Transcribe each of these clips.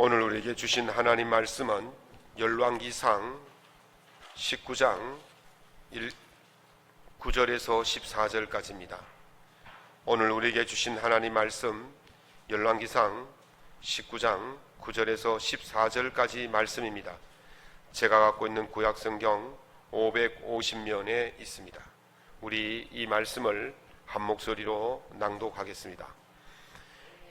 오늘 우리에게 주신 하나님 말씀은 열왕기상 19장 9절에서 14절까지입니다. 오늘 우리에게 주신 하나님 말씀 열왕기상 19장 9절에서 14절까지 말씀입니다. 제가 갖고 있는 구약성경 550면에 있습니다. 우리 이 말씀을 한 목소리로 낭독하겠습니다.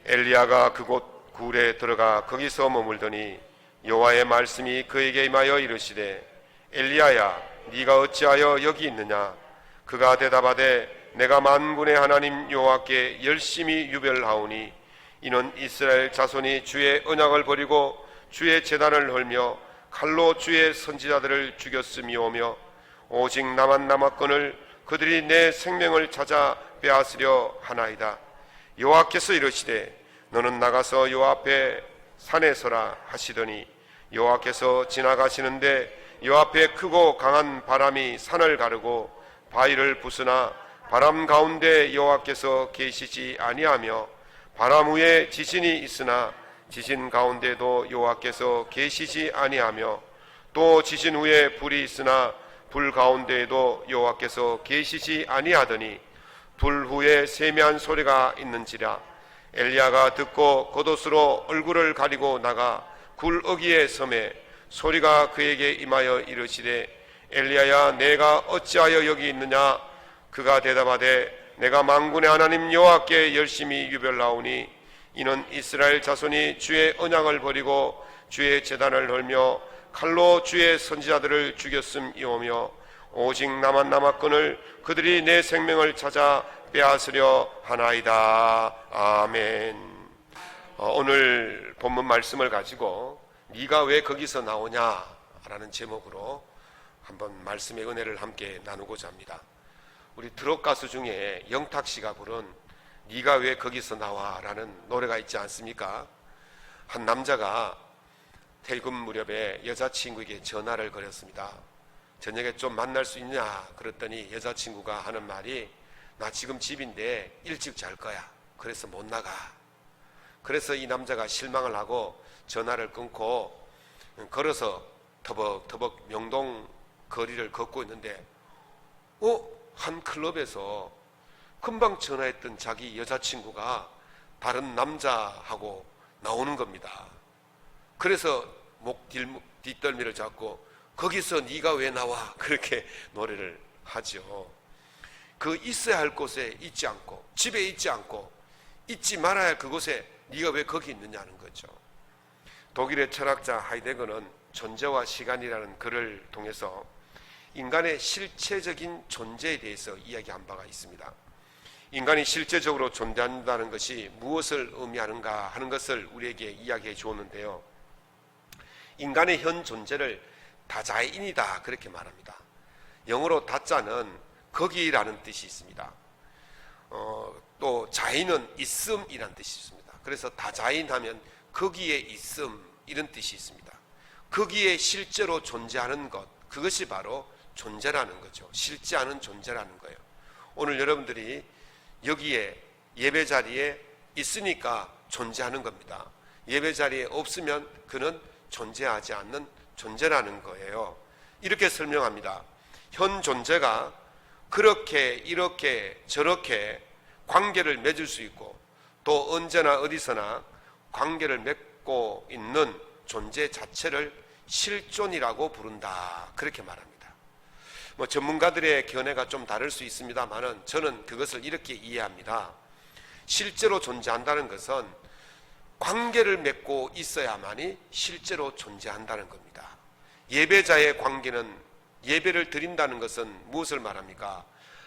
엘리야가 그곳 굴에 들어가 거기서 머물더니 여호와의 말씀이 그에게 임하여 이르시되 엘리야야 네가 어찌하여 여기 있느냐. 그가 대답하되 내가 만군의 하나님 여호와께 열심히 유별하오니 이는 이스라엘 자손이 주의 언약을 버리고 주의 제단을 헐며 칼로 주의 선지자들을 죽였음이오며 오직 나만 남았거늘 그들이 내 생명을 찾아 빼앗으려 하나이다. 여호와께서 이르시되 너는 나가서 여호와 앞에 산에 서라 하시더니 여호와께서 지나가시는데 여호와 앞에 크고 강한 바람이 산을 가르고 바위를 부수나 바람 가운데 여호와께서 계시지 아니하며 바람 위에 지진이 있으나 지진 가운데도 여호와께서 계시지 아니하며 또 지진 위에 불이 있으나 불 가운데에도 여호와께서 계시지 아니하더니 불 후에 세미한 소리가 있는지라. 엘리야가 듣고 겉옷으로 얼굴을 가리고 나가 굴 어귀에 섬에 소리가 그에게 임하여 이르시되 엘리야야 내가 어찌하여 여기 있느냐. 그가 대답하되 내가 만군의 하나님 여호와께 열심히 유별하오니 이는 이스라엘 자손이 주의 언약을 버리고 주의 제단을 헐며 칼로 주의 선지자들을 죽였음이오며 오직 나만 남았거늘 그들이 내 생명을 찾아 빼앗으려 하나이다. 아멘. 오늘 본문 말씀을 가지고 네가 왜 거기서 나오냐라는 제목으로 한번 말씀의 은혜를 함께 나누고자 합니다. 우리 트롯 가수 중에 영탁 씨가 부른 네가 왜 거기서 나와라는 노래가 있지 않습니까? 한 남자가 퇴근 무렵에 여자친구에게 전화를 걸었습니다. 저녁에 좀 만날 수 있냐 그랬더니 여자친구가 하는 말이 나 지금 집인데 일찍 잘 거야. 그래서 못 나가. 그래서 이 남자가 실망을 하고 전화를 끊고 걸어서 터벅터벅 명동 거리를 걷고 있는데 한 클럽에서 금방 전화했던 자기 여자친구가 다른 남자하고 나오는 겁니다. 그래서 목 뒷덜미를 잡고 거기서 네가 왜 나와? 그렇게 노래를 하죠. 그 있어야 할 곳에 있지 않고 집에 있지 않고 있지 말아야 할 그곳에 네가 왜 거기 있느냐는 거죠. 독일의 철학자 하이데거는 존재와 시간이라는 글을 통해서 인간의 실체적인 존재에 대해서 이야기한 바가 있습니다. 인간이 실제적으로 존재한다는 것이 무엇을 의미하는가 하는 것을 우리에게 이야기해 주었는데요. 인간의 현 존재를 다자인이다 그렇게 말합니다. 영어로 다자는 거기라는 뜻이 있습니다. 또 자인은 있음이라는 뜻이 있습니다. 그래서 다자인 하면 거기에 있음 이런 뜻이 있습니다. 거기에 실제로 존재하는 것, 그것이 바로 존재라는 거죠. 실제하는 존재라는 거예요. 오늘 여러분들이 여기에 예배 자리에 있으니까 존재하는 겁니다. 예배 자리에 없으면 그는 존재하지 않는 존재라는 거예요. 이렇게 설명합니다. 현 존재가 그렇게 이렇게 저렇게 관계를 맺을 수 있고 또 언제나 어디서나 관계를 맺고 있는 존재 자체를 실존이라고 부른다 그렇게 말합니다. 전문가들의 견해가 좀 다를 수 있습니다만 저는 그것을 이렇게 이해합니다. 실제로 존재한다는 것은 관계를 맺고 있어야만이 실제로 존재한다는 겁니다. 예배자의 관계는 예배를 드린다는 것은 무엇을 말합니까?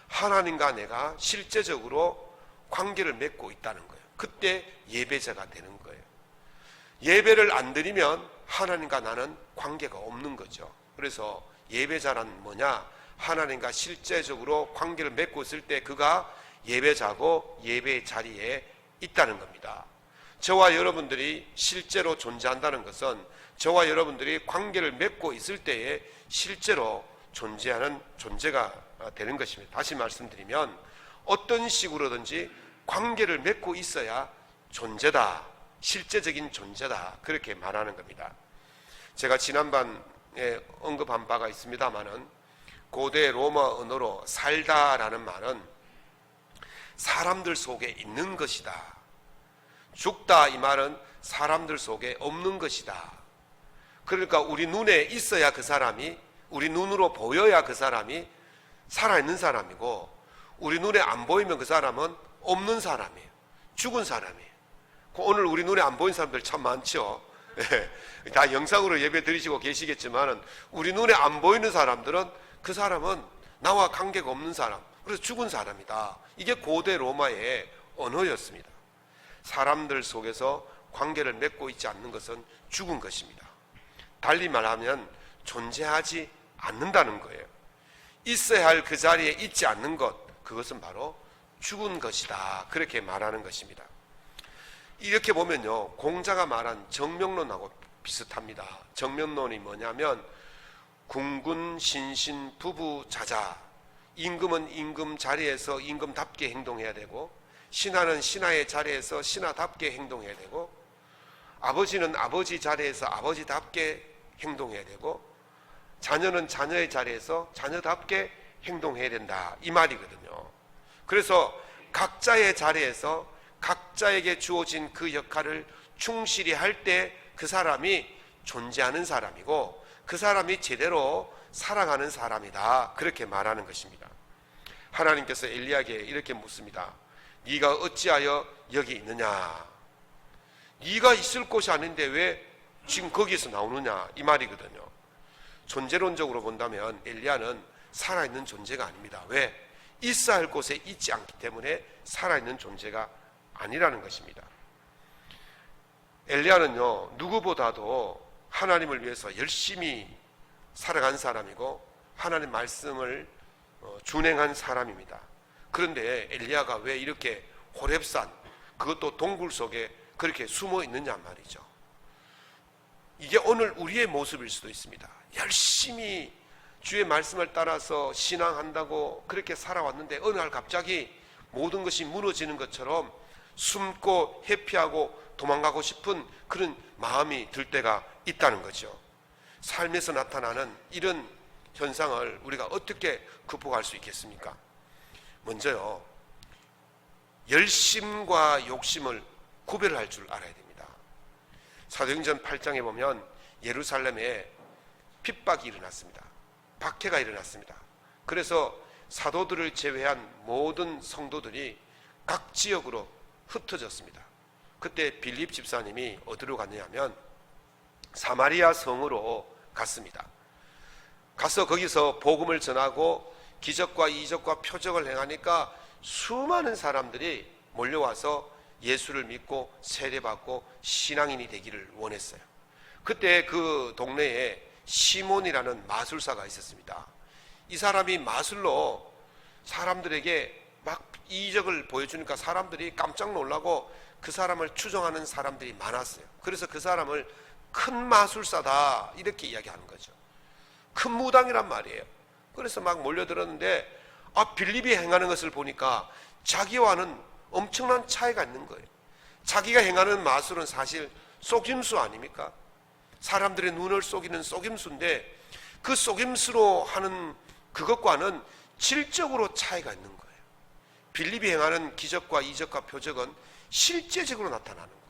하나님과 내가 실제적으로 관계를 맺고 있다는 거예요. 그때 예배자가 되는 거예요. 예배를 안 드리면 하나님과 나는 관계가 없는 거죠. 그래서 예배자란 뭐냐? 하나님과 실제적으로 관계를 맺고 있을 때 그가 예배자고 예배의 자리에 있다는 겁니다. 저와 여러분들이 실제로 존재한다는 것은 저와 여러분들이 관계를 맺고 있을 때에 실제로 존재하는 존재가 되는 것입니다. 다시 말씀드리면 어떤 식으로든지 관계를 맺고 있어야 존재다 실제적인 존재다, 그렇게 말하는 겁니다. 제가 지난번에 언급한 바가 있습니다마는 고대 로마 언어로 살다라는 말은 사람들 속에 있는 것이다. 죽다 이 말은 사람들 속에 없는 것이다. 그러니까 우리 눈에 있어야 그 사람이, 우리 눈으로 보여야 그 사람이 살아있는 사람이고, 우리 눈에 안 보이면 그 사람은 없는 사람이에요. 죽은 사람이에요. 오늘 우리 눈에 안 보이는 사람들 참 많죠. 다 영상으로 예배 드리시고 계시겠지만 우리 눈에 안 보이는 사람들은 그 사람은 나와 관계가 없는 사람, 그래서 죽은 사람이다. 이게 고대 로마의 언어였습니다. 사람들 속에서 관계를 맺고 있지 않는 것은 죽은 것입니다. 달리 말하면 존재하지 않는다는 거예요. 있어야 할 그 자리에 있지 않는 것, 그것은 바로 죽은 것이다, 그렇게 말하는 것입니다. 이렇게 보면요, 공자가 말한 정명론하고 비슷합니다. 정명론이 뭐냐면 궁군 신신 부부자자, 임금은 임금 자리에서 임금답게 행동해야 되고, 신하는 신하의 자리에서 신하답게 행동해야 되고, 아버지는 아버지 자리에서 아버지답게 행동해야 되고, 자녀는 자녀의 자리에서 자녀답게 행동해야 된다, 이 말이거든요. 그래서 각자의 자리에서 각자에게 주어진 그 역할을 충실히 할 때 그 사람이 존재하는 사람이고, 그 사람이 제대로 살아가는 사람이다, 그렇게 말하는 것입니다. 하나님께서 엘리야에게 이렇게 묻습니다. 네가 어찌하여 여기 있느냐? 네가 있을 곳이 아닌데 왜 지금 거기에서 나오느냐, 이 말이거든요. 존재론적으로 본다면 엘리야는 살아있는 존재가 아닙니다. 왜? 있어야 할 곳에 있지 않기 때문에 살아있는 존재가 아니라는 것입니다. 엘리야는요, 누구보다도 하나님을 위해서 열심히 살아간 사람이고 하나님 말씀을 준행한 사람입니다. 그런데 엘리야가 왜 이렇게 호렙산, 그것도 동굴 속에 그렇게 숨어 있느냐 말이죠. 이게 오늘 우리의 모습일 수도 있습니다. 열심히 주의 말씀을 따라서 신앙한다고 그렇게 살아왔는데 어느 날 갑자기 모든 것이 무너지는 것처럼 숨고 회피하고 도망가고 싶은 그런 마음이 들 때가 있다는 거죠. 삶에서 나타나는 이런 현상을 우리가 어떻게 극복할 수 있겠습니까? 먼저요, 열심과 욕심을 구별할 줄 알아야 됩니다. 사도행전 8장에 보면 예루살렘에 핍박이 일어났습니다. 박해가 일어났습니다. 그래서 사도들을 제외한 모든 성도들이 각 지역으로 흩어졌습니다. 그때 빌립 집사님이 어디로 갔냐면 사마리아 성으로 갔습니다. 가서 거기서 복음을 전하고 기적과 이적과 표적을 행하니까 수많은 사람들이 몰려와서 예수를 믿고 세례받고 신앙인이 되기를 원했어요. 그때 그 동네에 시몬이라는 마술사가 있었습니다. 이 사람이 마술로 사람들에게 막 이적을 보여주니까 사람들이 깜짝 놀라고 그 사람을 추종하는 사람들이 많았어요. 그래서 그 사람을 큰 마술사다, 이렇게 이야기하는 거죠. 큰 무당이란 말이에요. 그래서 막 몰려들었는데 빌립이 행하는 것을 보니까 자기와는 엄청난 차이가 있는 거예요. 자기가 행하는 마술은 사실 속임수 아닙니까? 사람들의 눈을 속이는 속임수인데 그 속임수로 하는 그것과는 질적으로 차이가 있는 거예요. 빌립이 행하는 기적과 이적과 표적은 실제적으로 나타나는 거예요.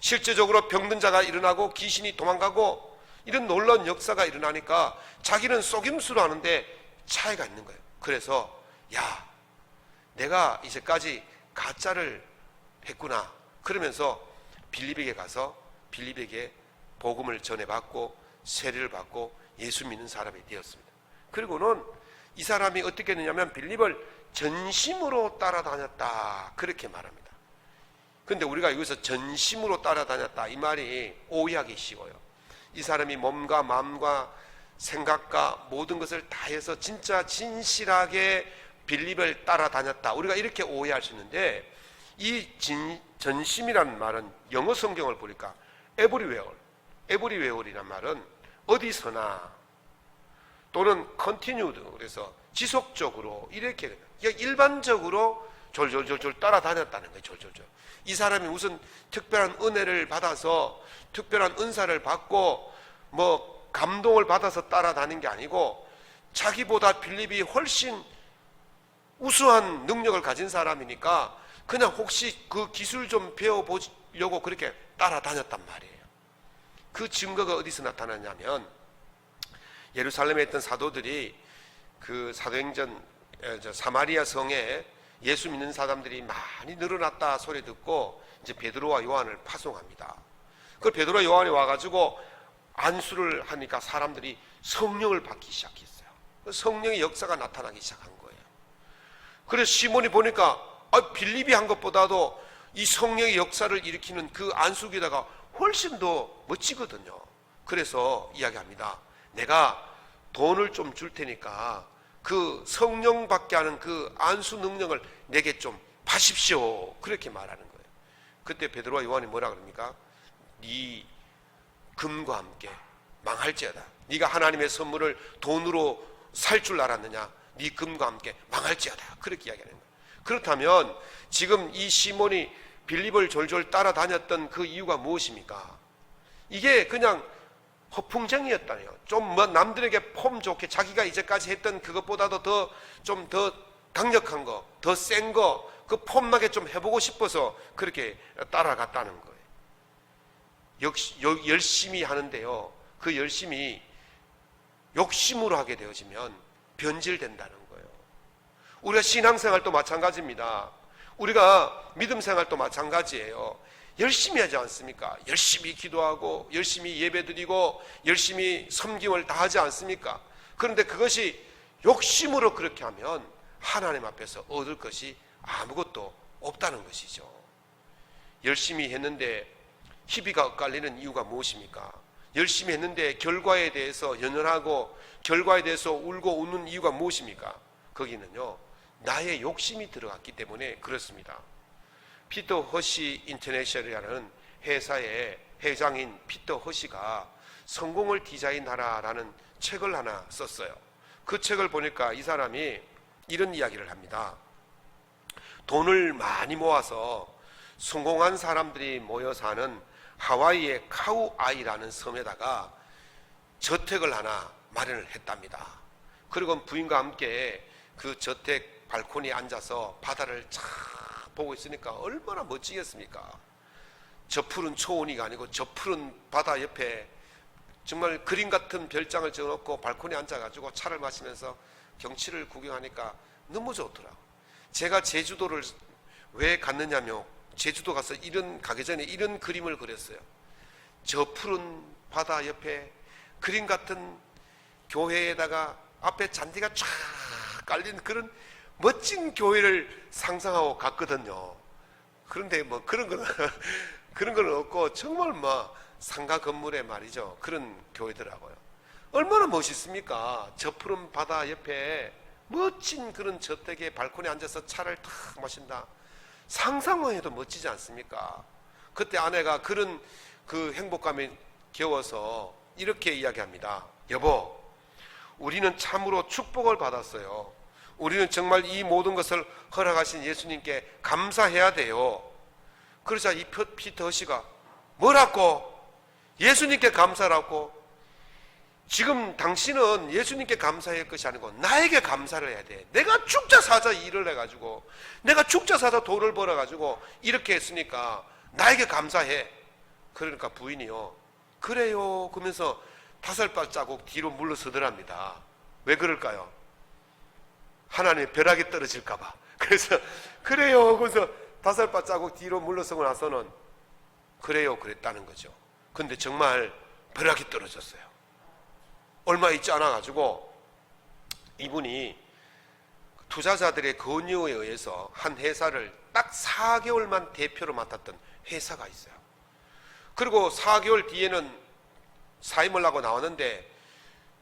실제적으로 병든 자가 일어나고 귀신이 도망가고 이런 놀라운 역사가 일어나니까 자기는 속임수로 하는데 차이가 있는 거예요. 그래서 야, 내가 이제까지 가짜를 했구나, 그러면서 빌립에게 가서 빌립에게 복음을 전해받고 세례를 받고 예수 믿는 사람이 되었습니다. 그리고는 이 사람이 어떻게 했느냐면 빌립을 전심으로 따라다녔다, 그렇게 말합니다. 그런데 우리가 여기서 전심으로 따라다녔다, 이 말이 오해하기 쉬워요. 이 사람이 몸과 마음과 생각과 모든 것을 다해서 진짜 진실하게 빌립을 따라다녔다, 우리가 이렇게 오해할 수 있는데, 이 전심이라는 말은 영어 성경을 보니까 에브리웨어이란 말은 어디서나 또는 continued, 그래서 지속적으로 이렇게 일반적으로 졸졸졸졸 따라다녔다는 거예요. 졸졸졸. 이 사람이 무슨 특별한 은혜를 받아서 특별한 은사를 받고 뭐 감동을 받아서 따라다닌 게 아니고 자기보다 빌립이 훨씬 우수한 능력을 가진 사람이니까 그냥 혹시 그 기술 좀 배워보려고 그렇게 따라다녔단 말이에요. 그 증거가 어디서 나타나냐면 예루살렘에 있던 사도들이 그 사도행전 사마리아 성에 예수 믿는 사람들이 많이 늘어났다 소리 듣고 이제 베드로와 요한을 파송합니다. 그 베드로와 요한이 와가지고 안수를 하니까 사람들이 성령을 받기 시작했어요. 성령의 역사가 나타나기 시작한 거예요. 그래서 시몬이 보니까 빌립이 한 것보다도 이 성령의 역사를 일으키는 그 안수기다가 훨씬 더 멋지거든요. 그래서 이야기합니다. 내가 돈을 좀 줄 테니까 그 성령 받게 하는 그 안수 능력을 내게 좀 파십시오. 그렇게 말하는 거예요. 그때 베드로와 요한이 뭐라 그럽니까? 네 금과 함께 망할지어다. 네가 하나님의 선물을 돈으로 살 줄 알았느냐? 네 금과 함께 망할지어다. 그렇게 이야기하는 거예요. 그렇다면 지금 이 시몬이 빌립을 졸졸 따라다녔던 그 이유가 무엇입니까? 이게 그냥 허풍쟁이였다네요. 좀 뭐 남들에게 폼 좋게 자기가 이제까지 했던 그것보다도 좀 더 강력한 거, 더 센 거, 그 폼나게 좀 해보고 싶어서 그렇게 따라갔다는 거예요. 역시 열심히 하는데요. 그 열심히 욕심으로 하게 되어지면 변질된다는 거예요. 우리가 신앙생활도 마찬가지입니다. 우리가 믿음생활도 마찬가지예요. 열심히 하지 않습니까? 열심히 기도하고 열심히 예배드리고 열심히 섬김을 다하지 않습니까? 그런데 그것이 욕심으로 그렇게 하면 하나님 앞에서 얻을 것이 아무것도 없다는 것이죠. 열심히 했는데 희비가 엇갈리는 이유가 무엇입니까? 열심히 했는데 결과에 대해서 연연하고 결과에 대해서 울고 웃는 이유가 무엇입니까? 거기는요, 나의 욕심이 들어갔기 때문에 그렇습니다. 피터 허시 인터내셔널이라는 회사의 회장인 피터 허시가 성공을 디자인하라라는 책을 하나 썼어요. 그 책을 보니까 이 사람이 이런 이야기를 합니다. 돈을 많이 모아서 성공한 사람들이 모여 사는 하와이의 카우아이라는 섬에다가 저택을 하나 마련을 했답니다. 그리고 부인과 함께 그 저택 발코니에 앉아서 바다를 쫙 보고 있으니까 얼마나 멋지겠습니까? 저 푸른 초원이가 아니고 저 푸른 바다 옆에 정말 그림 같은 별장을 지어놓고 발코니에 앉아가지고 차를 마시면서 경치를 구경하니까 너무 좋더라고요. 제가 제주도를 왜 갔느냐며 제주도 가서 가기 전에 이런 그림을 그렸어요. 저 푸른 바다 옆에 그림 같은 교회에다가 앞에 잔디가 쫙 깔린 그런 멋진 교회를 상상하고 갔거든요. 그런데 뭐 그런 건 없고 정말 뭐 상가 건물에 말이죠. 그런 교회더라고요. 얼마나 멋있습니까? 저 푸른 바다 옆에 멋진 그런 저택에 발코니에 앉아서 차를 탁 마신다. 상상만 해도 멋지지 않습니까? 그때 아내가 그런 그 행복감에 겨워서 이렇게 이야기합니다. 여보, 우리는 참으로 축복을 받았어요. 우리는 정말 이 모든 것을 허락하신 예수님께 감사해야 돼요. 그러자 이 피터 허시가 뭐라고? 예수님께 감사라고? 지금 당신은 예수님께 감사할 것이 아니고 나에게 감사를 해야 돼. 내가 죽자사자 일을 해가지고 내가 죽자사자 돈을 벌어가지고 이렇게 했으니까 나에게 감사해. 그러니까 부인이요, 그래요 그러면서 5발자국 뒤로 물러서더랍니다. 왜 그럴까요? 하나님의 벼락이 떨어질까봐. 그래서 그래요 그래서 5발자국 뒤로 물러서고 나서는 그래요 그랬다는 거죠. 근데 정말 벼락이 떨어졌어요. 얼마 있지 않아가지고 이분이 투자자들의 권유에 의해서 한 회사를 딱 4개월만 대표로 맡았던 회사가 있어요. 그리고 4개월 뒤에는 사임을 하고 나왔는데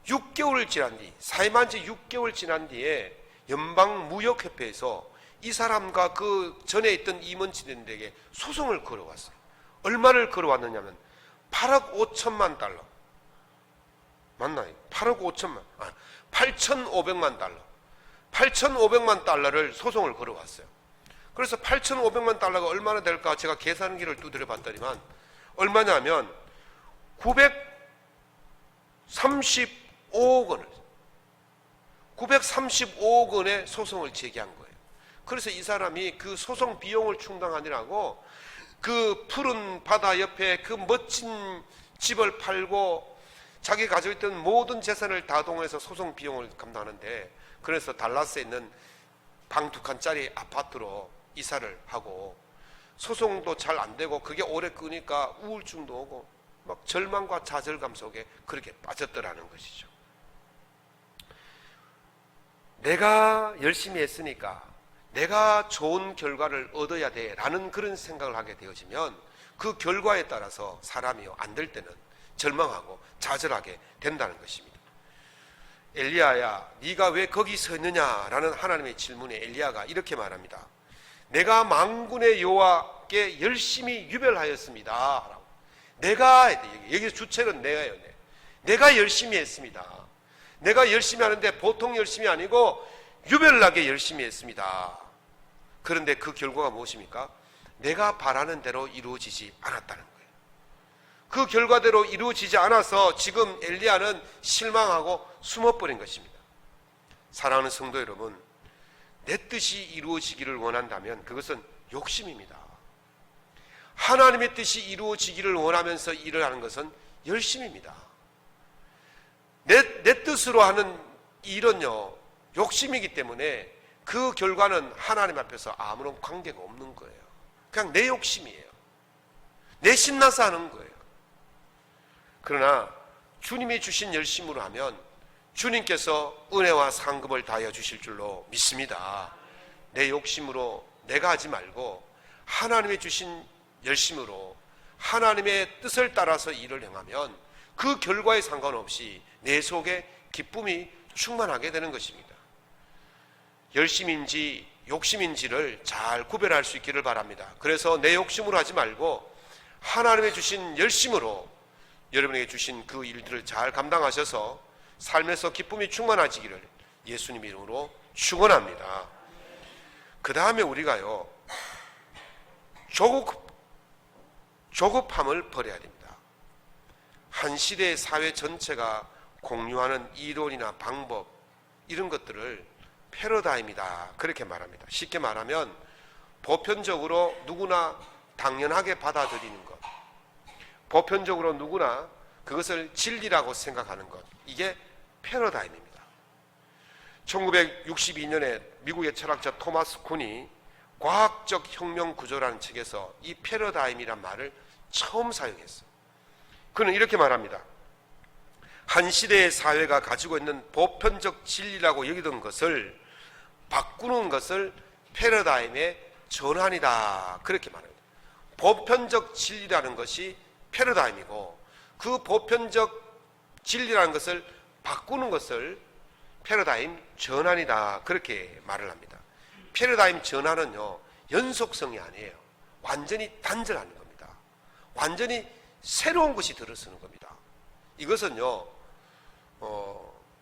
6개월 지난 뒤, 사임한 지 6개월 지난 뒤에 연방무역협회에서 이 사람과 그 전에 있던 임원진들에게 소송을 걸어왔어요. 얼마를 걸어왔느냐면 8억 5천만 달러. 맞나요? 8억 5천만, 8,500만 달러. 8,500만 달러를 소송을 걸어왔어요. 그래서 8,500만 달러가 얼마나 될까 제가 계산기를 두드려 봤더니만 얼마냐면 935억 원을 935억 원의 소송을 제기한 거예요. 그래서 이 사람이 그 소송 비용을 충당하느라고 그 푸른 바다 옆에 그 멋진 집을 팔고 자기 가지고 있던 모든 재산을 다 동원해서 소송 비용을 감당하는데, 그래서 달라스에 있는 방 2칸짜리 아파트로 이사를 하고 소송도 잘 안 되고 그게 오래 끄니까 우울증도 오고 막 절망과 좌절감 속에 그렇게 빠졌더라는 것이죠. 내가 열심히 했으니까 내가 좋은 결과를 얻어야 돼 라는 그런 생각을 하게 되어지면 그 결과에 따라서 사람이 안 될 때는 절망하고 좌절하게 된다는 것입니다. 엘리야야, 네가 왜 거기 서 있느냐 라는 하나님의 질문에 엘리야가 이렇게 말합니다. 내가 만군의 여호와께 열심히 유별하였습니다. 내가, 여기 주체는 내가요. 내가 열심히 했습니다. 내가 열심히 하는데 보통 열심이 아니고 유별나게 열심히 했습니다. 그런데 그 결과가 무엇입니까? 내가 바라는 대로 이루어지지 않았다는 거예요. 그 결과대로 이루어지지 않아서 지금 엘리야는 실망하고 숨어버린 것입니다. 사랑하는 성도 여러분, 내 뜻이 이루어지기를 원한다면 그것은 욕심입니다. 하나님의 뜻이 이루어지기를 원하면서 일을 하는 것은 열심입니다. 내 뜻으로 하는 일은요, 욕심이기 때문에 그 결과는 하나님 앞에서 아무런 관계가 없는 거예요. 그냥 내 욕심이에요. 내 신나서 하는 거예요. 그러나 주님이 주신 열심으로 하면 주님께서 은혜와 상급을 다하여 주실 줄로 믿습니다. 내 욕심으로 내가 하지 말고 하나님이 주신 열심으로 하나님의 뜻을 따라서 일을 행하면 그 결과에 상관없이 내 속에 기쁨이 충만하게 되는 것입니다. 열심인지 욕심인지를 잘 구별할 수 있기를 바랍니다. 그래서 내 욕심으로 하지 말고 하나님의 주신 열심으로 여러분에게 주신 그 일들을 잘 감당하셔서 삶에서 기쁨이 충만하시기를 예수님 이름으로 축원합니다. 그 다음에 우리가요, 조급함을 버려야 됩니다. 한 시대의 사회 전체가 공유하는 이론이나 방법, 이런 것들을 패러다임이다 그렇게 말합니다. 쉽게 말하면 보편적으로 누구나 당연하게 받아들이는 것, 보편적으로 누구나 그것을 진리라고 생각하는 것, 이게 패러다임입니다. 1962년에 미국의 철학자 토마스 쿤이 과학적 혁명 구조라는 책에서 이 패러다임이란 말을 처음 사용했어요. 그는 이렇게 말합니다. 한 시대의 사회가 가지고 있는 보편적 진리라고 여기던 것을 바꾸는 것을 패러다임의 전환이다 그렇게 말합니다. 보편적 진리라는 것이 패러다임이고 그 보편적 진리라는 것을 바꾸는 것을 패러다임 전환이다 그렇게 말을 합니다. 패러다임 전환은요, 연속성이 아니에요. 완전히 단절하는 겁니다. 완전히 새로운 것이 들어서는 겁니다. 이것은요,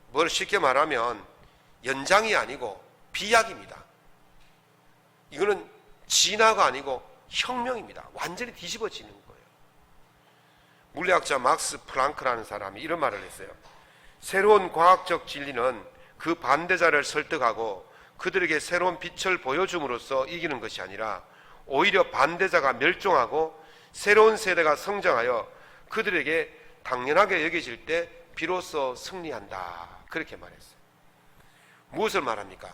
뭘 쉽게 말하면 연장이 아니고 비약입니다. 이거는 진화가 아니고 혁명입니다. 완전히 뒤집어지는 거예요. 물리학자 막스 플랑크라는 사람이 이런 말을 했어요. 새로운 과학적 진리는 그 반대자를 설득하고 그들에게 새로운 빛을 보여줌으로써 이기는 것이 아니라 오히려 반대자가 멸종하고 새로운 세대가 성장하여 그들에게 당연하게 여겨질 때 비로소 승리한다 그렇게 말했어요. 무엇을 말합니까?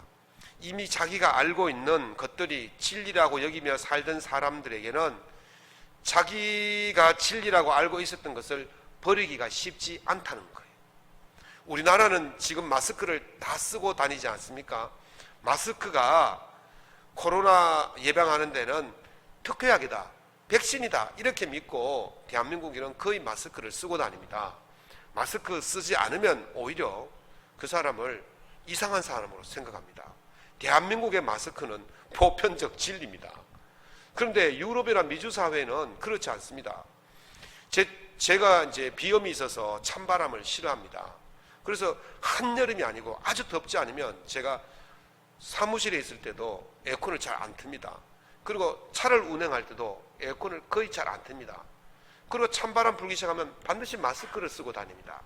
이미 자기가 알고 있는 것들이 진리라고 여기며 살던 사람들에게는 자기가 진리라고 알고 있었던 것을 버리기가 쉽지 않다는 거예요. 우리나라는 지금 마스크를 다 쓰고 다니지 않습니까? 마스크가 코로나 예방하는 데는 특효약이다, 백신이다 이렇게 믿고 대한민국인은 거의 마스크를 쓰고 다닙니다. 마스크 쓰지 않으면 오히려 그 사람을 이상한 사람으로 생각합니다. 대한민국의 마스크는 보편적 진리입니다. 그런데 유럽이나 미주 사회는 그렇지 않습니다. 제가 이제 비염이 있어서 찬바람을 싫어합니다. 그래서 한여름이 아니고 아주 덥지 않으면 제가 사무실에 있을 때도 에어컨을 잘 안 틉니다. 그리고 차를 운행할 때도 에어컨을 거의 잘 안 틉니다. 그리고 찬바람 불기 시작하면 반드시 마스크를 쓰고 다닙니다.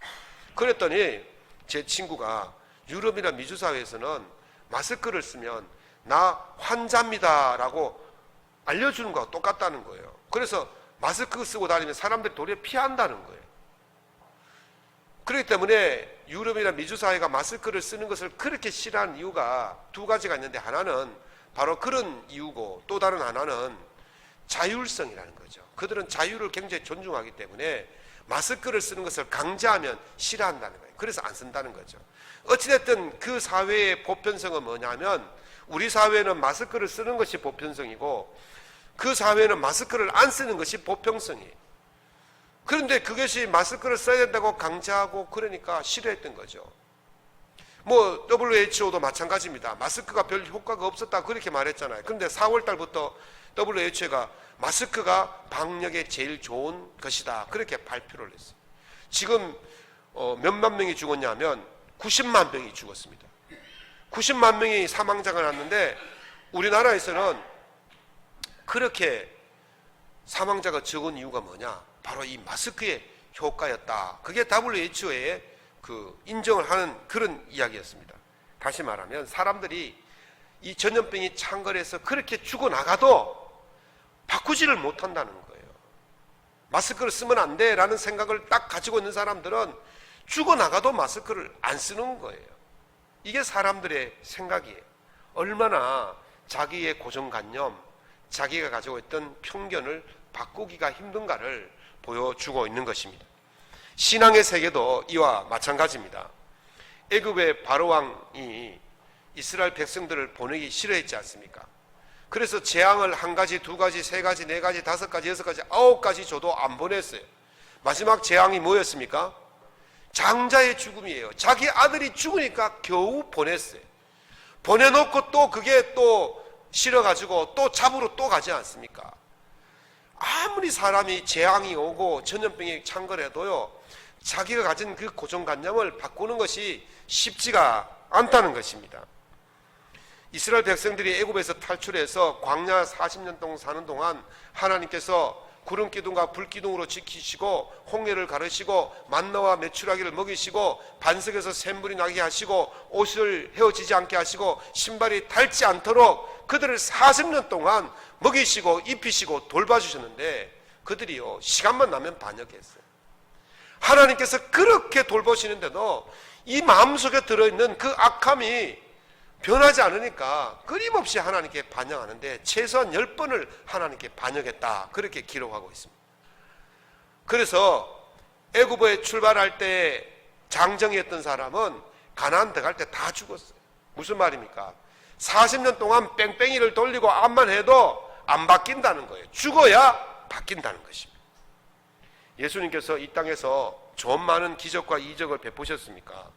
그랬더니 제 친구가 유럽이나 미주 사회에서는 마스크를 쓰면 나 환자입니다 라고 알려주는 거와 똑같다는 거예요. 그래서 마스크 쓰고 다니면 사람들이 도리어 피한다는 거예요. 그렇기 때문에 유럽이나 미주 사회가 마스크를 쓰는 것을 그렇게 싫어하는 이유가 두 가지가 있는데, 하나는 바로 그런 이유고, 또 다른 하나는 자율성이라는 거죠. 그들은 자유를 굉장히 존중하기 때문에 마스크를 쓰는 것을 강제하면 싫어한다는 거예요. 그래서 안 쓴다는 거죠. 어찌됐든 그 사회의 보편성은 뭐냐면, 우리 사회는 마스크를 쓰는 것이 보편성이고 그 사회는 마스크를 안 쓰는 것이 보편성이에요. 그런데 그것이 마스크를 써야 된다고 강제하고 그러니까 싫어했던 거죠. 뭐 WHO도 마찬가지입니다. 마스크가 별 효과가 없었다 그렇게 말했잖아요. 그런데 4월 달부터 WHO가 마스크가 방역에 제일 좋은 것이다 그렇게 발표를 했어요. 지금 몇만 명이 죽었냐면 90만 명이 죽었습니다. 90만 명이 사망자가 났는데 우리나라에서는 그렇게 사망자가 적은 이유가 뭐냐? 바로 이 마스크의 효과였다. 그게 WHO의 인정을 하는 그런 이야기였습니다. 다시 말하면 사람들이 이 전염병이 창궐해서 그렇게 죽어나가도 바꾸지를 못한다는 거예요. 마스크를 쓰면 안 돼라는 생각을 딱 가지고 있는 사람들은 죽어나가도 마스크를 안 쓰는 거예요. 이게 사람들의 생각이에요. 얼마나 자기의 고정관념, 자기가 가지고 있던 편견을 바꾸기가 힘든가를 보여주고 있는 것입니다. 신앙의 세계도 이와 마찬가지입니다. 애굽의 바로왕이 이스라엘 백성들을 보내기 싫어했지 않습니까? 그래서 재앙을 한 가지, 두 가지, 세 가지, 네 가지, 다섯 가지, 여섯 가지, 아홉 가지 줘도 안 보냈어요. 마지막 재앙이 뭐였습니까? 장자의 죽음이에요. 자기 아들이 죽으니까 겨우 보냈어요. 보내놓고 또 그게 또 싫어가지고 또 잡으러 또 가지 않습니까? 아무리 사람이 재앙이 오고 전염병이 창궐해도요, 자기가 가진 그 고정관념을 바꾸는 것이 쉽지가 않다는 것입니다. 이스라엘 백성들이 애굽에서 탈출해서 광야 40년 동안 사는 동안 하나님께서 구름 기둥과 불 기둥으로 지키시고 홍해를 가르시고 만나와 메추라기를 먹이시고 반석에서 샘물이 나게 하시고 옷을 헤어지지 않게 하시고 신발이 닳지 않도록 그들을 40년 동안 먹이시고 입히시고 돌봐주셨는데 그들이요 시간만 나면 반역했어요. 하나님께서 그렇게 돌보시는데도 이 마음속에 들어있는 그 악함이 변하지 않으니까 끊임없이 하나님께 반역하는데 최소한 10번을 하나님께 반역했다 그렇게 기록하고 있습니다. 그래서 애굽에 출발할 때 장정이었던 사람은 가나안 들어갈 때 다 죽었어요. 무슨 말입니까? 40년 동안 뺑뺑이를 돌리고 암만 해도 안 바뀐다는 거예요. 죽어야 바뀐다는 것입니다. 예수님께서 이 땅에서 좀 많은 기적과 이적을 베푸셨습니까?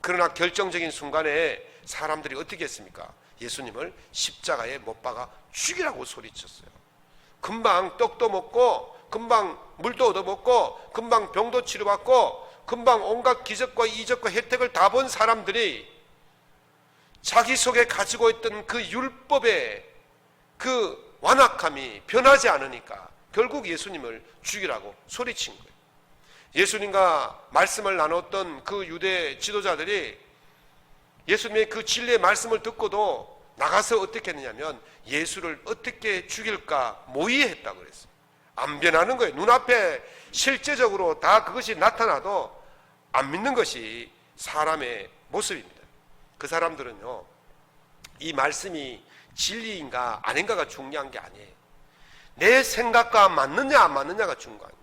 그러나 결정적인 순간에 사람들이 어떻게 했습니까? 예수님을 십자가에 못 박아 죽이라고 소리쳤어요. 금방 떡도 먹고 금방 물도 얻어먹고 금방 병도 치료받고 금방 온갖 기적과 이적과 혜택을 다 본 사람들이 자기 속에 가지고 있던 그 율법의 그 완악함이 변하지 않으니까 결국 예수님을 죽이라고 소리친 거예요. 예수님과 말씀을 나눴던 그 유대 지도자들이 예수님의 그 진리의 말씀을 듣고도 나가서 어떻게 했느냐면 예수를 어떻게 죽일까 모의했다고 그랬어요. 안 변하는 거예요. 눈앞에 실제적으로 다 그것이 나타나도 안 믿는 것이 사람의 모습입니다. 그 사람들은요, 이 말씀이 진리인가 아닌가가 중요한 게 아니에요. 내 생각과 맞느냐 안 맞느냐가 중요한 거예요.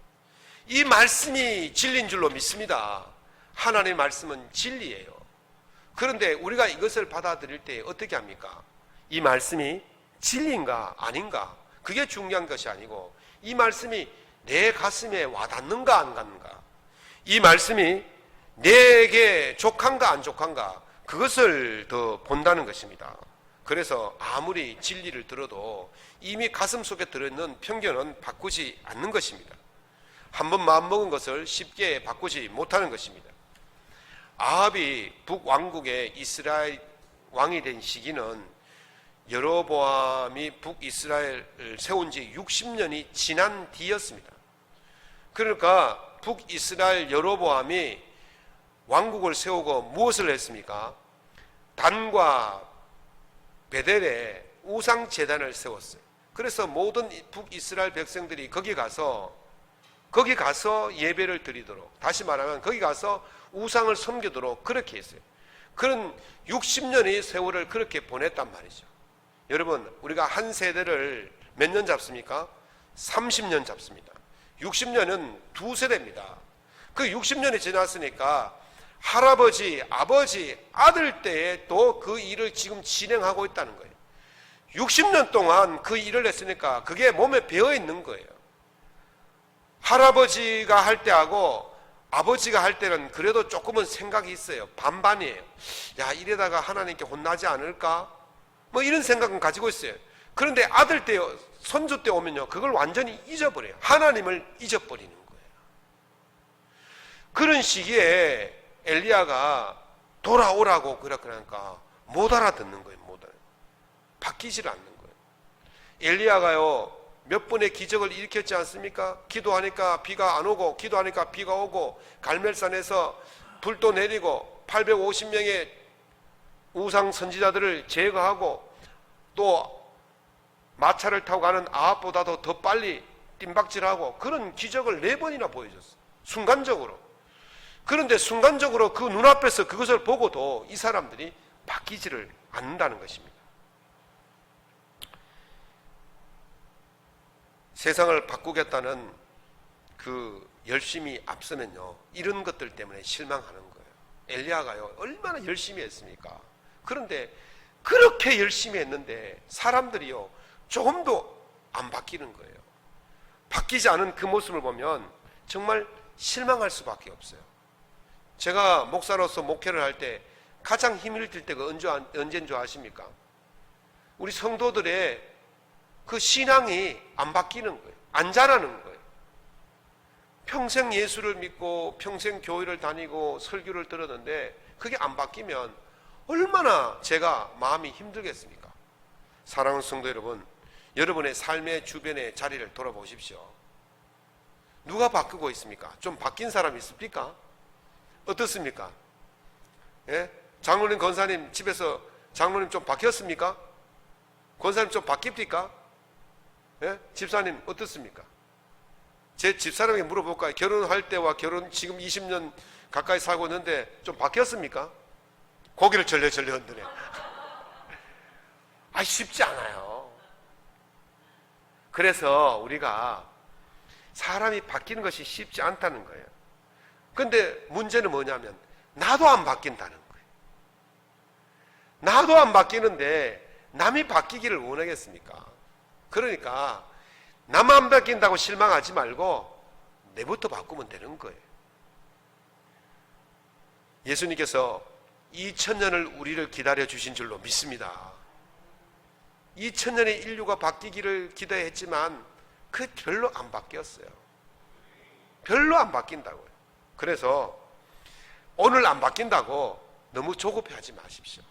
이 말씀이 진리인 줄로 믿습니다. 하나님의 말씀은 진리예요. 그런데 우리가 이것을 받아들일 때 어떻게 합니까? 이 말씀이 진리인가 아닌가 그게 중요한 것이 아니고 이 말씀이 내 가슴에 와닿는가 안 닿는가, 이 말씀이 내게 족한가 안 족한가 그것을 더 본다는 것입니다. 그래서 아무리 진리를 들어도 이미 가슴 속에 들어있는 편견은 바꾸지 않는 것입니다. 한번 마음먹은 것을 쉽게 바꾸지 못하는 것입니다. 아합이 북왕국의 이스라엘 왕이 된 시기는 여로보암이 북이스라엘을 세운 지 60년이 지난 뒤였습니다. 그러니까 북이스라엘 여로보암이 왕국을 세우고 무엇을 했습니까? 단과 베델에 우상 제단을 세웠어요. 그래서 모든 북이스라엘 백성들이 거기 가서 예배를 드리도록, 다시 말하면 거기 가서 우상을 섬기도록 그렇게 했어요. 그런 60년의 세월을 그렇게 보냈단 말이죠. 여러분, 우리가 한 세대를 몇 년 잡습니까? 30년 잡습니다. 60년은 두 세대입니다. 그 60년이 지났으니까 할아버지, 아버지, 아들 때에 또 그 일을 지금 진행하고 있다는 거예요. 60년 동안 그 일을 했으니까 그게 몸에 배어 있는 거예요. 할아버지가 할 때하고 아버지가 할 때는 그래도 조금은 생각이 있어요. 반반이에요. 야, 이래다가 하나님께 혼나지 않을까? 뭐 이런 생각은 가지고 있어요. 그런데 아들 때, 손주 때 오면요, 그걸 완전히 잊어버려요. 하나님을 잊어버리는 거예요. 그런 시기에 엘리야가 돌아오라고 그러니까 못 알아듣는 거예요. 못 알아. 바뀌질 않는 거예요. 엘리야가요, 몇 번의 기적을 일으켰지 않습니까? 기도하니까 비가 안 오고, 기도하니까 비가 오고, 갈멜산에서 불도 내리고 850명의 우상 선지자들을 제거하고, 또 마차를 타고 가는 아합보다도 더 빨리 뜀박질하고, 그런 기적을 4번이나 보여줬어요. 순간적으로. 그런데 순간적으로 그 눈앞에서 그것을 보고도 이 사람들이 바뀌지를 않는다는 것입니다. 세상을 바꾸겠다는 그 열심이 앞서면요, 이런 것들 때문에 실망하는 거예요. 엘리야가요, 얼마나 열심히 했습니까? 그런데 그렇게 열심히 했는데 사람들이요, 조금도 안 바뀌는 거예요. 바뀌지 않은 그 모습을 보면 정말 실망할 수밖에 없어요. 제가 목사로서 목회를 할 때 가장 힘을 들 때가 언제인 줄 아십니까? 우리 성도들의 그 신앙이 안 바뀌는 거예요. 안 자라는 거예요. 평생 예수를 믿고 평생 교회를 다니고 설교를 들었는데 그게 안 바뀌면 얼마나 제가 마음이 힘들겠습니까? 사랑하는 성도 여러분, 여러분의 삶의 주변의 자리를 돌아보십시오. 누가 바꾸고 있습니까? 좀 바뀐 사람 있습니까? 어떻습니까? 예? 장로님, 권사님 집에서 장로님 좀 바뀌었습니까? 권사님 좀 바뀝니까? 예? 집사님 어떻습니까? 제 집사람에게 물어볼까요? 결혼할 때와 결혼 지금 20년 가까이 살고 있는데 좀 바뀌었습니까? 고개를 절레절레 흔드네. 쉽지 않아요. 그래서 우리가 사람이 바뀌는 것이 쉽지 않다는 거예요. 근데 문제는 뭐냐면 나도 안 바뀐다는 거예요. 나도 안 바뀌는데 남이 바뀌기를 원하겠습니까? 그러니까 남 안 바뀐다고 실망하지 말고 내부터 바꾸면 되는 거예요. 예수님께서 2000년을 우리를 기다려 주신 줄로 믿습니다. 2000년의 인류가 바뀌기를 기대했지만 그 별로 안 바뀌었어요. 별로 안 바뀐다고요. 그래서 오늘 안 바뀐다고 너무 조급해하지 마십시오.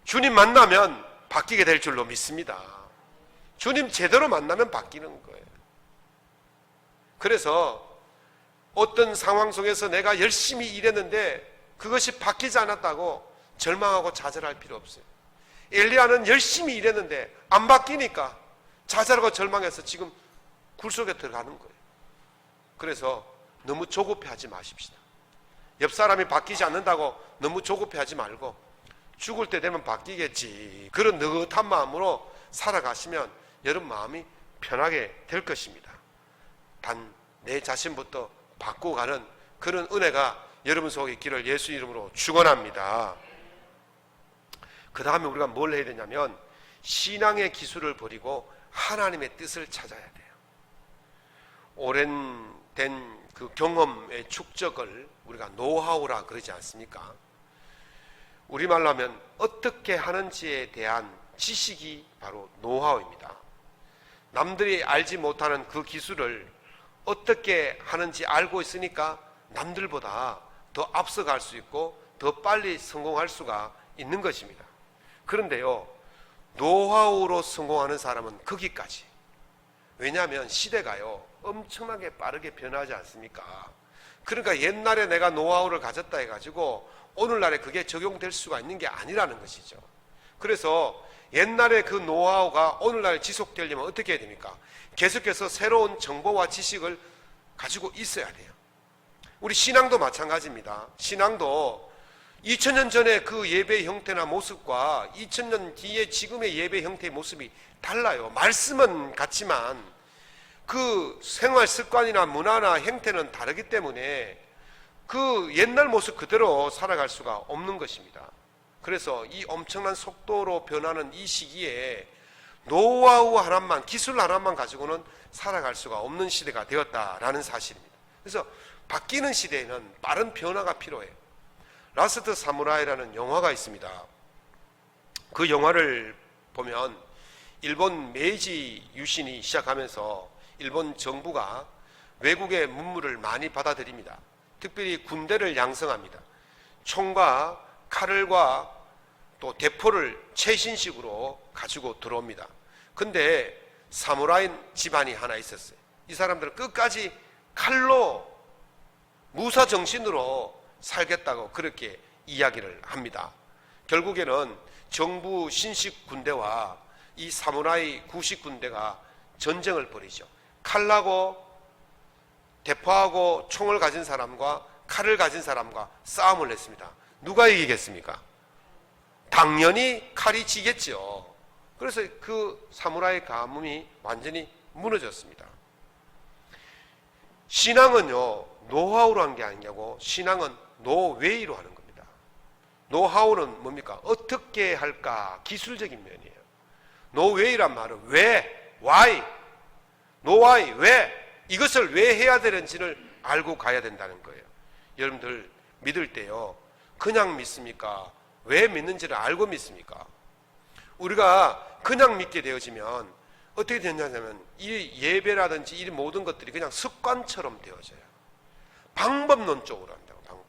주님 만나면 바뀌게 될 줄로 믿습니다. 주님 제대로 만나면 바뀌는 거예요. 그래서 어떤 상황 속에서 내가 열심히 일했는데 그것이 바뀌지 않았다고 절망하고 좌절할 필요 없어요. 엘리야는 열심히 일했는데 안 바뀌니까 좌절하고 절망해서 지금 굴 속에 들어가는 거예요. 그래서 너무 조급해하지 마십시다. 옆 사람이 바뀌지 않는다고 너무 조급해하지 말고 죽을 때 되면 바뀌겠지, 그런 느긋한 마음으로 살아가시면 여러분 마음이 편하게 될 것입니다. 단 내 자신부터 바꾸가는 그런 은혜가 여러분 속에 있기를 예수 이름으로 축원합니다. 그 다음에 우리가 뭘 해야 되냐면 신앙의 기술을 버리고 하나님의 뜻을 찾아야 돼요. 오랜된 그 경험의 축적을 우리가 노하우라 그러지 않습니까? 우리말로 하면 어떻게 하는지에 대한 지식이 바로 노하우입니다. 남들이 알지 못하는 그 기술을 어떻게 하는지 알고 있으니까 남들보다 더 앞서갈 수 있고 더 빨리 성공할 수가 있는 것입니다. 그런데요, 노하우로 성공하는 사람은 거기까지. 왜냐하면 시대가요 엄청나게 빠르게 변하지 않습니까? 그러니까 옛날에 내가 노하우를 가졌다 해가지고 오늘날에 그게 적용될 수가 있는 게 아니라는 것이죠. 그래서 옛날에 그 노하우가 오늘날 지속되려면 어떻게 해야 됩니까? 계속해서 새로운 정보와 지식을 가지고 있어야 돼요. 우리 신앙도 마찬가지입니다. 신앙도 2000년 전에 그 예배 형태나 모습과 2000년 뒤에 지금의 예배 형태의 모습이 달라요. 말씀은 같지만 그 생활 습관이나 문화나 형태는 다르기 때문에 그 옛날 모습 그대로 살아갈 수가 없는 것입니다. 그래서 이 엄청난 속도로 변하는 이 시기에 노하우 하나만, 기술 하나만 가지고는 살아갈 수가 없는 시대가 되었다라는 사실입니다. 그래서 바뀌는 시대에는 빠른 변화가 필요해요. 라스트 사무라이라는 영화가 있습니다. 그 영화를 보면 일본 메이지 유신이 시작하면서 일본 정부가 외국의 문물을 많이 받아들입니다. 특별히 군대를 양성합니다. 총과 칼과 또 대포를 최신식으로 가지고 들어옵니다. 근데 사무라이 집안이 하나 있었어요. 이 사람들은 끝까지 칼로 무사 정신으로 살겠다고 그렇게 이야기를 합니다. 결국에는 정부 신식 군대와 이 사무라이 구식 군대가 전쟁을 벌이죠. 칼하고 대포하고 총을 가진 사람과 칼을 가진 사람과 싸움을 했습니다. 누가 이기겠습니까? 당연히 칼이 지겠죠. 그래서 그 사무라이 가문이 완전히 무너졌습니다. 신앙은요 노하우로 한 게 아니냐고, 신앙은 노웨이로 하는 겁니다. 노하우는 뭡니까? 어떻게 할까? 기술적인 면이에요. 노웨이란 말은 왜, why, 노와이, 왜, 이것을 왜 해야 되는지를 알고 가야 된다는 거예요. 여러분들 믿을 때요 그냥 믿습니까? 왜 믿는지를 알고 믿습니까? 우리가 그냥 믿게 되어지면 어떻게 되냐면 이 예배라든지 이 모든 것들이 그냥 습관처럼 되어져요. 방법론적으로 한다고. 방법.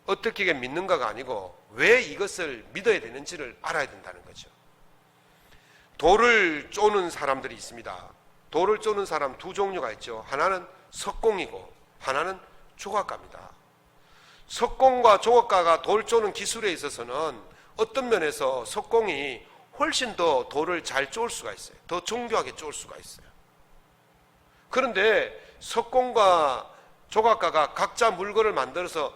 어떻게 믿는가가 아니고 왜 이것을 믿어야 되는지를 알아야 된다는 거죠. 돌을 쪼는 사람들이 있습니다. 돌을 쪼는 사람 두 종류가 있죠. 하나는 석공이고 하나는 조각가입니다. 석공과 조각가가 돌 쪼는 기술에 있어서는 어떤 면에서 석공이 훨씬 더 돌을 잘 쪼을 수가 있어요. 더 정교하게 쪼을 수가 있어요. 그런데 석공과 조각가가 각자 물건을 만들어서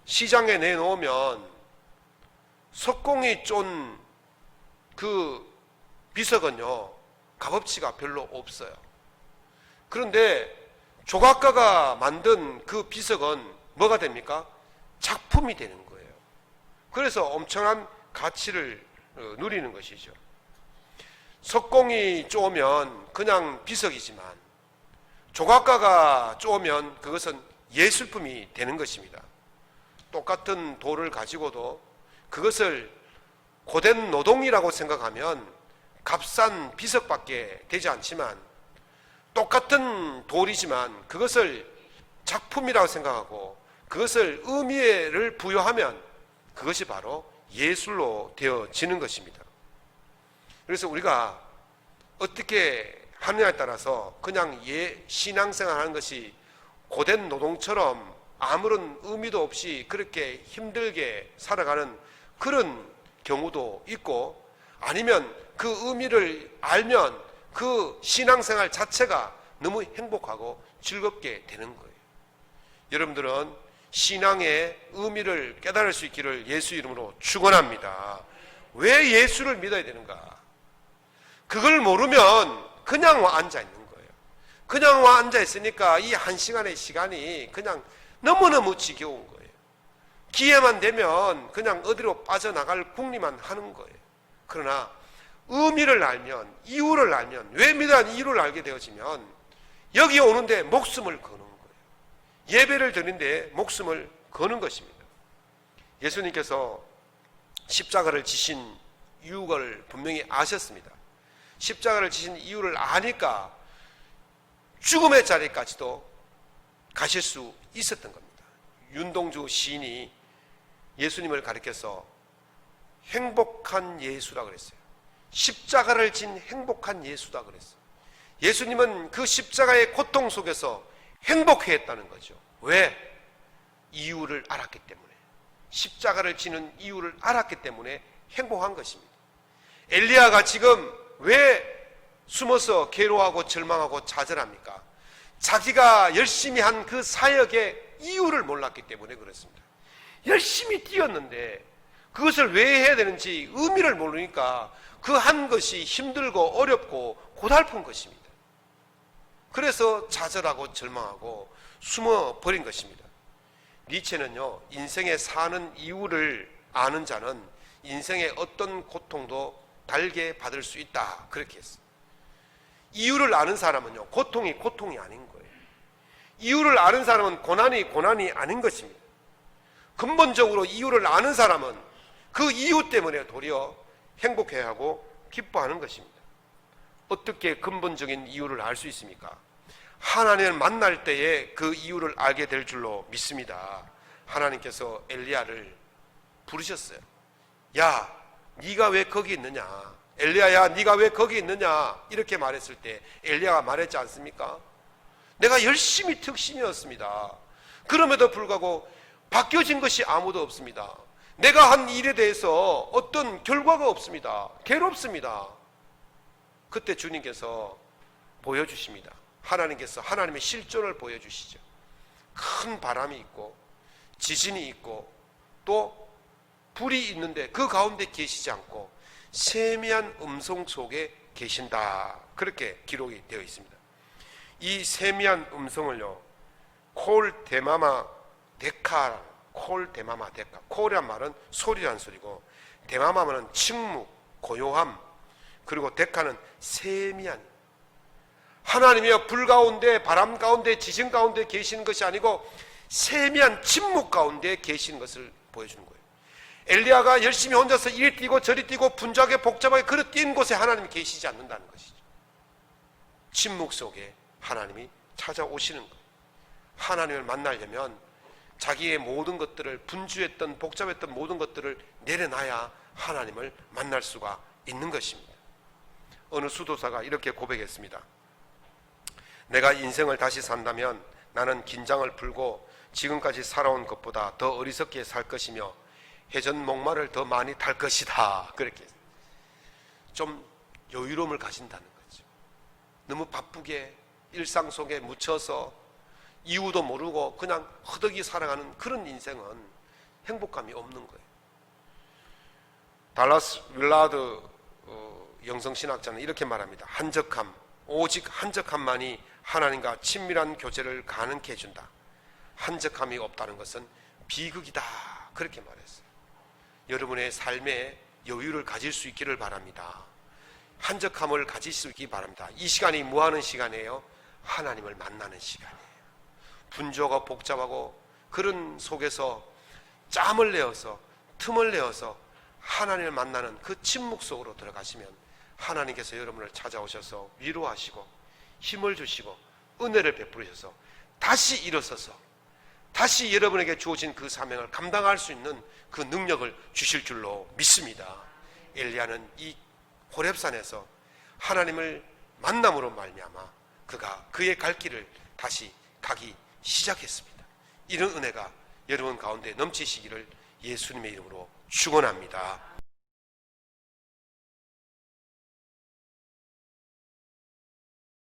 시장에 내놓으면 석공이 쫀 그 비석은요 값어치가 별로 없어요. 그런데 조각가가 만든 그 비석은 뭐가 됩니까? 작품이 되는 거예요. 그래서 엄청난 가치를 누리는 것이죠. 석공이 쪼으면 그냥 비석이지만 조각가가 쪼으면 그것은 예술품이 되는 것입니다. 똑같은 돌을 가지고도 그것을 고된 노동이라고 생각하면 값싼 비석밖에 되지 않지만 똑같은 돌이지만 그것을 작품이라고 생각하고 그것을 의미를 부여하면 그것이 바로 예술로 되어지는 것입니다. 그래서 우리가 어떻게 하느냐에 따라서 그냥 신앙생활 하는 것이 고된 노동처럼 아무런 의미도 없이 그렇게 힘들게 살아가는 그런 경우도 있고, 아니면 그 의미를 알면 그 신앙생활 자체가 너무 행복하고 즐겁게 되는 거예요. 여러분들은 신앙의 의미를 깨달을 수 있기를 예수 이름으로 축원합니다. 왜 예수를 믿어야 되는가? 그걸 모르면 그냥 와 앉아 있는 거예요. 그냥 와 앉아 있으니까 이 한 시간의 시간이 그냥 너무너무 지겨운 거예요. 기회만 되면 그냥 어디로 빠져나갈 궁리만 하는 거예요. 그러나 의미를 알면, 이유를 알면, 왜 믿으라는 이유를 알게 되어지면 여기 오는데 목숨을 거는 거예요. 예배를 드리는데 목숨을 거는 것입니다. 예수님께서 십자가를 지신 이유를 분명히 아셨습니다. 십자가를 지신 이유를 아니까 죽음의 자리까지도 가실 수 있었던 겁니다. 윤동주 시인이 예수님을 가리켜서 행복한 예수라 그랬어요. 십자가를 진 행복한 예수다 그랬어요. 예수님은 그 십자가의 고통 속에서 행복해했다는 거죠. 왜? 이유를 알았기 때문에. 십자가를 지는 이유를 알았기 때문에 행복한 것입니다. 엘리야가 지금 왜 숨어서 괴로워하고 절망하고 좌절합니까? 자기가 열심히 한 그 사역의 이유를 몰랐기 때문에 그렇습니다. 열심히 뛰었는데 그것을 왜 해야 되는지 의미를 모르니까 그 한 것이 힘들고 어렵고 고달픈 것입니다. 그래서 좌절하고 절망하고 숨어버린 것입니다. 니체는요, 인생에 사는 이유를 아는 자는 인생의 어떤 고통도 달게 받을 수 있다, 그렇게 했어요. 이유를 아는 사람은요, 고통이 아닌 거예요. 이유를 아는 사람은 고난이 아닌 것입니다. 근본적으로 이유를 아는 사람은 그 이유 때문에 도리어 행복해하고 기뻐하는 것입니다. 어떻게 근본적인 이유를 알 수 있습니까? 하나님을 만날 때에 그 이유를 알게 될 줄로 믿습니다. 하나님께서 엘리야를 부르셨어요. 야, 네가 왜 거기 있느냐? 엘리야야, 네가 왜 거기 있느냐? 이렇게 말했을 때 엘리야가 말했지 않습니까? 내가 열심히 특심이었습니다. 그럼에도 불구하고 바뀌어진 것이 아무도 없습니다. 내가 한 일에 대해서 어떤 결과가 없습니다. 괴롭습니다. 그때 주님께서 보여주십니다. 하나님께서 하나님의 실존을 보여주시죠. 큰 바람이 있고 지진이 있고 또 불이 있는데 그 가운데 계시지 않고 세미한 음성 속에 계신다, 그렇게 기록이 되어 있습니다. 이 세미한 음성을요, 콜 데마마 데카, 콜 데마마 데카, 콜이란 말은 소리란 소리고 데마마는 침묵, 고요함, 그리고 데카는 세미한, 하나님이여 불 가운데 바람 가운데 지진 가운데 계시는 것이 아니고 세미한 침묵 가운데 계시는 것을 보여주는 거예요. 엘리야가 열심히 혼자서 이리 뛰고 저리 뛰고 분주하게 복잡하게 그릇 뛴 곳에 하나님이 계시지 않는다는 것이죠. 침묵 속에 하나님이 찾아오시는 거예요. 하나님을 만나려면 자기의 모든 것들을, 분주했던 복잡했던 모든 것들을 내려놔야 하나님을 만날 수가 있는 것입니다. 어느 수도사가 이렇게 고백했습니다. 내가 인생을 다시 산다면 나는 긴장을 풀고 지금까지 살아온 것보다 더 어리석게 살 것이며 회전 목마를 더 많이 탈 것이다, 그렇게 좀 여유로움을 가진다는 거죠. 너무 바쁘게 일상 속에 묻혀서 이유도 모르고 그냥 허덕이 살아가는 그런 인생은 행복감이 없는 거예요. 달라스 윌라드 영성신학자는 이렇게 말합니다. 한적함, 오직 한적함만이 하나님과 친밀한 교제를 가능케 해준다. 한적함이 없다는 것은 비극이다, 그렇게 말했어요. 여러분의 삶에 여유를 가질 수 있기를 바랍니다. 한적함을 가질 수 있기 바랍니다. 이 시간이 뭐 하는 시간이에요? 하나님을 만나는 시간이에요. 분주하고 복잡하고 그런 속에서 짬을 내어서 틈을 내어서 하나님을 만나는 그 침묵 속으로 들어가시면 하나님께서 여러분을 찾아오셔서 위로하시고 힘을 주시고 은혜를 베푸셔서 다시 일어서서 다시 여러분에게 주어진 그 사명을 감당할 수 있는 그 능력을 주실 줄로 믿습니다. 엘리야는 이 호렙산에서 하나님을 만남으로 말미암아 그가 그의 갈 길을 다시 가기 시작했습니다. 이런 은혜가 여러분 가운데 넘치시기를 예수님의 이름으로 축원합니다.